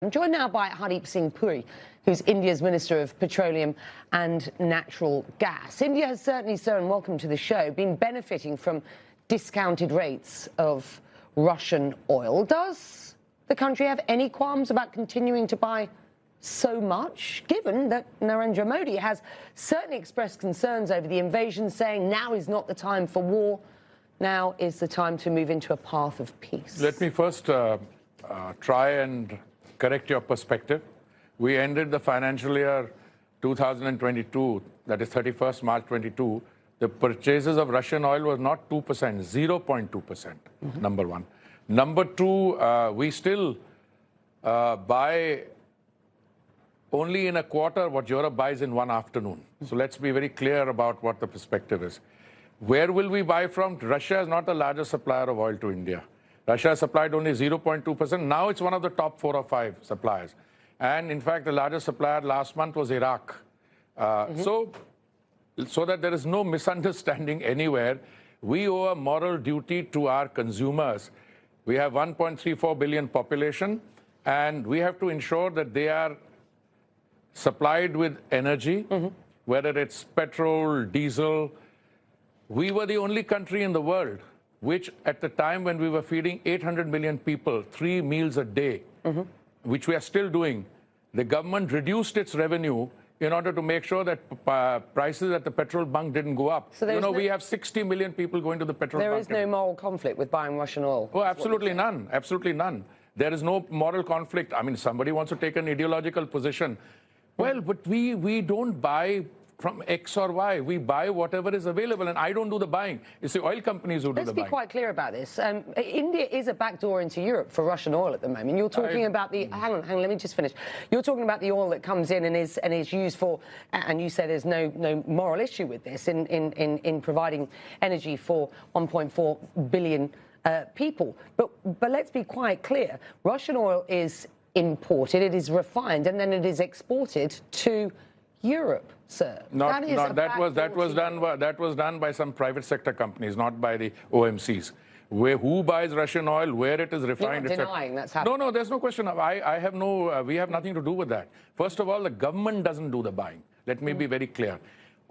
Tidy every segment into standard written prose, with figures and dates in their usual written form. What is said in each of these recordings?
I'm joined now by Hardeep Singh Puri, who's India's Minister of Petroleum and Natural Gas. India has certainly, sir, and welcome to the show, been benefiting from discounted rates of Russian oil. Does the country have any qualms about continuing to buy so much, given that Narendra Modi has certainly expressed concerns over the invasion, saying now is not the time for war, now is the time to move into a path of peace? Let me first try and correct your perspective. We ended the financial year 2022, that is 31st March 22. The purchases of Russian oil was not 2%, 0.2%, number one. Number two, we still buy only in a quarter what Europe buys in one afternoon. So let's be very clear about what the perspective is. Where will we buy from? Russia is not the largest supplier of oil to India. Russia supplied only 0.2%. Now it's one of the top 4 or 5 suppliers. And in fact, the largest supplier last month was Iraq. So that there is no misunderstanding anywhere, we owe a moral duty to our consumers. We have 1.34 billion population, and we have to ensure that they are supplied with energy, whether it's petrol, diesel. We were the only country in the world which, at the time when we were feeding 800 million people 3 meals a day, which we are still doing, the government reduced its revenue in order to make sure that prices at the petrol bunk didn't go up. So we have 60 million people going to the petrol bunk. There is no moral conflict with buying Russian oil? Oh, absolutely none. Absolutely none. There is no moral conflict. I mean, somebody wants to take an ideological position. Well, but we don't buy from X or Y. We buy whatever is available, and I don't do the buying. It's the oil companies who do the buying. Let's be quite clear about this. India is a backdoor into Europe for Russian oil at the moment. You're talking about the... Hang on, let me just finish. You're talking about the oil that comes in and is used for... And you say there's no moral issue with this in providing energy for 1.4 billion people. But let's be quite clear. Russian oil is imported, it is refined, and then it is exported to Europe, sir. That was done by some private sector companies, not by the OMCs. Who buys Russian oil, where it is refined? You're not denying that's happening. No, there's no question. We have nothing to do with that. First of all, the government doesn't do the buying. Let me be very clear.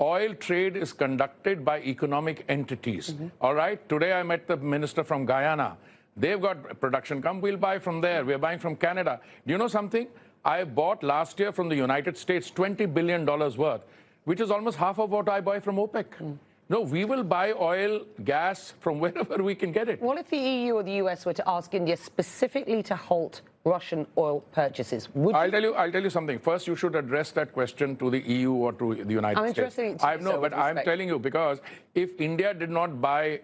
Oil trade is conducted by economic entities. All right. Today I met the minister from Guyana. They've got production. Come, we'll buy from there. We're buying from Canada. Do you know something? I bought last year from the United States $20 billion worth, which is almost half of what I buy from OPEC. No, we will buy oil, gas from wherever we can get it. What if the EU or the US were to ask India specifically to halt Russian oil purchases? I'll tell you something. First, you should address that question to the EU or to the United States. I'm telling you, because if India did not buy,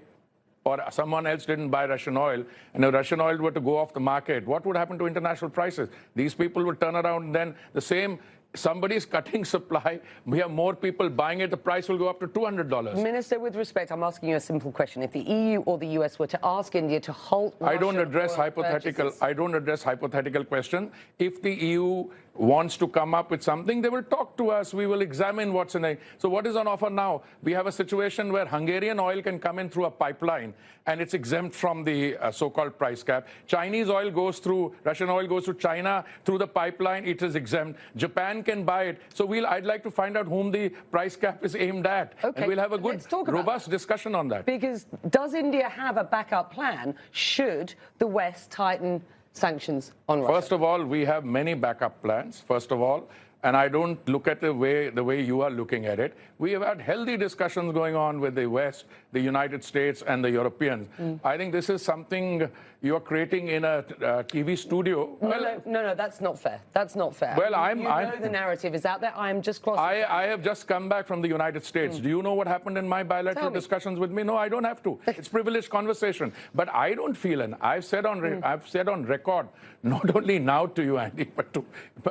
or someone else didn't buy Russian oil, and if Russian oil were to go off the market, what would happen to international prices? These people would turn around, and then the same, somebody's cutting supply, we have more people buying it, the price will go up to $200. Minister, with respect, I'm asking you a simple question. If the EU or the US were to ask India to halt Russian I don't address hypothetical questions. If the EU wants to come up with something, they will talk to us. We will examine what's in it. So what is on offer now? We have a situation where Hungarian oil can come in through a pipeline, and it's exempt from the so-called price cap. Chinese oil goes through, Russian oil goes to China through the pipeline, it is exempt. Japan can buy it. So I'd like to find out whom the price cap is aimed at. Okay. And we'll have a good, robust discussion on that. Because does India have a backup plan should the West tighten sanctions on Russia? First of all, we have many backup plans, first of all, and I don't look at the way you are looking at it. We have had healthy discussions going on with the West, the United States, and the Europeans. I think this is something you're creating in a TV studio. No, that's not fair. That's not fair. Well, the narrative is out there. I'm just crossing. I have just come back from the United States. Do you know what happened in my bilateral discussions with me? No, I don't have to. It's privileged conversation. But I don't feel, and I've said on record, not only now to you, Andy, but to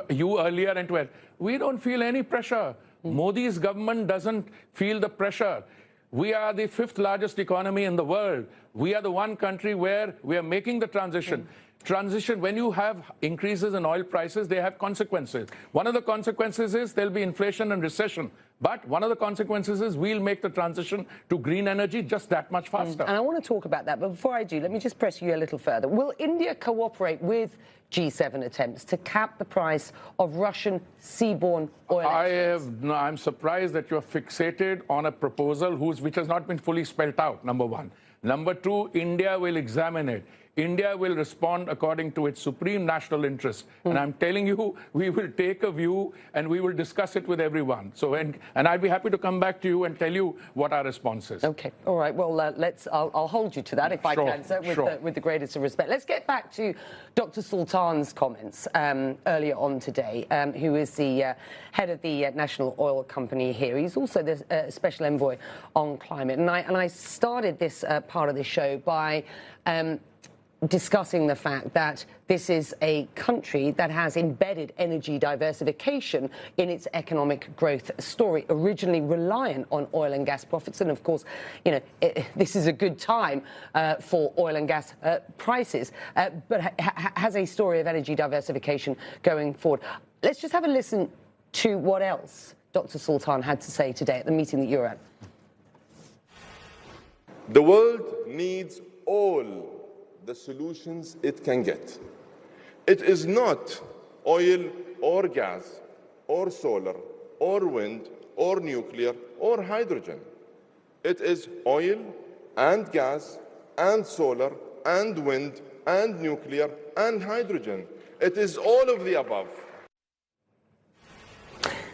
you earlier and to we don't feel any pressure. Modi's government doesn't feel the pressure. We are the 5th largest economy in the world. We are the one country where we are making the transition. transition, when you have increases in oil prices, they have consequences. One of the consequences is there'll be inflation and recession. But one of the consequences is we'll make the transition to green energy just that much faster. And I want to talk about that. But before I do, let me just press you a little further. Will India cooperate with G7 attempts to cap the price of Russian seaborne oil exports? I'm surprised that you're fixated on a proposal which has not been fully spelled out, number one. Number two, India will examine it. India will respond according to its supreme national interest. And I'm telling you, we will take a view and we will discuss it with everyone. So, and I'd be happy to come back to you and tell you what our response is. Okay. All right. Well, I'll hold you to that if I can, sir, with the greatest of respect. Let's get back to Dr. Sultan's comments earlier on today, who is the head of the National Oil Company here. He's also the special envoy on climate. And I started this part of the show by discussing the fact that this is a country that has embedded energy diversification in its economic growth story, originally reliant on oil and gas profits. And of course, you know, this is a good time for oil and gas prices, but has a story of energy diversification going forward. Let's just have a listen to what else Dr. Sultan had to say today at the meeting that you're at. The world needs all the solutions it can get. It is not oil or gas or solar or wind or nuclear or hydrogen. It is oil and gas and solar and wind and nuclear and hydrogen. It is all of the above.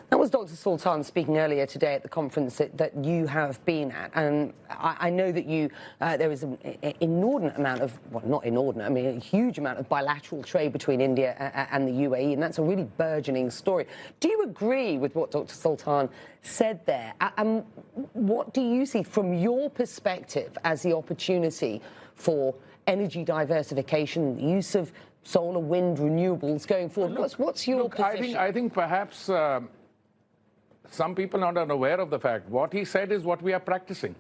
That was Dr. Sultan speaking earlier today at the conference that you have been at. And I know that there is an inordinate amount of, well, not inordinate, I mean a huge amount of bilateral trade between India and the UAE, and that's a really burgeoning story. Do you agree with what Dr. Sultan said there? And what do you see from your perspective as the opportunity for energy diversification, the use of solar, wind, renewables going forward? What's your position? I think perhaps some people are not aware of the fact. What he said is what we are practicing.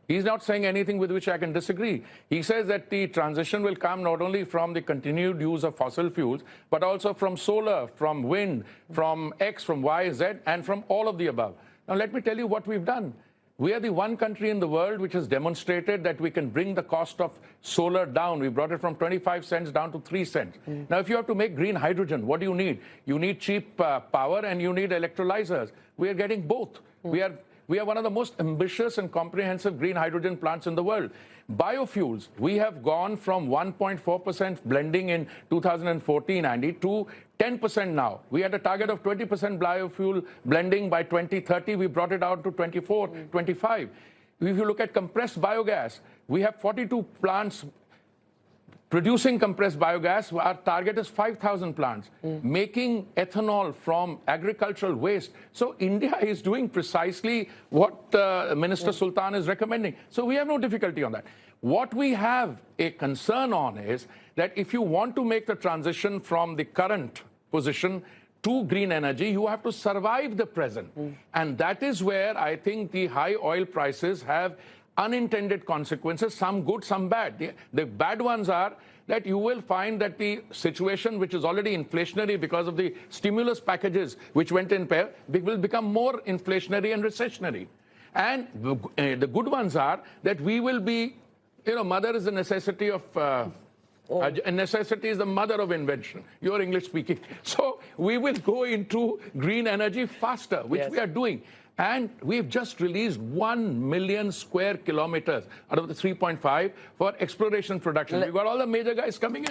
He's not saying anything with which I can disagree. He says that the transition will come not only from the continued use of fossil fuels, but also from solar, from wind, from X, from Y, Z, and from all of the above. Now, let me tell you what we've done. We are the one country in the world which has demonstrated that we can bring the cost of solar down. We brought it from 25 cents down to 3 cents. Now, if you have to make green hydrogen, what do you need? You need cheap power and you need electrolyzers. We are getting both. We are one of the most ambitious and comprehensive green hydrogen plants in the world. Biofuels, we have gone from 1.4% blending in 2014, Andy, to 10% now. We had a target of 20% biofuel blending by 2030. We brought it out to 24, 25. If you look at compressed biogas, we have 42 plants producing compressed biogas. Our target is 5,000 plants, making ethanol from agricultural waste. So India is doing precisely what Minister Sultan is recommending. So we have no difficulty on that. What we have a concern on is that if you want to make the transition from the current position to green energy, you have to survive the present. And that is where I think the high oil prices have unintended consequences, some good, some bad. The bad ones are that you will find that the situation, which is already inflationary because of the stimulus packages which went in pair, will become more inflationary and recessionary. And the good ones are that we will be, you know, mother is the necessity of... necessity is the mother of invention. You're English speaking. So we will go into green energy faster, which we are doing. And we've just released 1 million square kilometers out of the 3.5 for exploration production. We've got all the major guys coming in.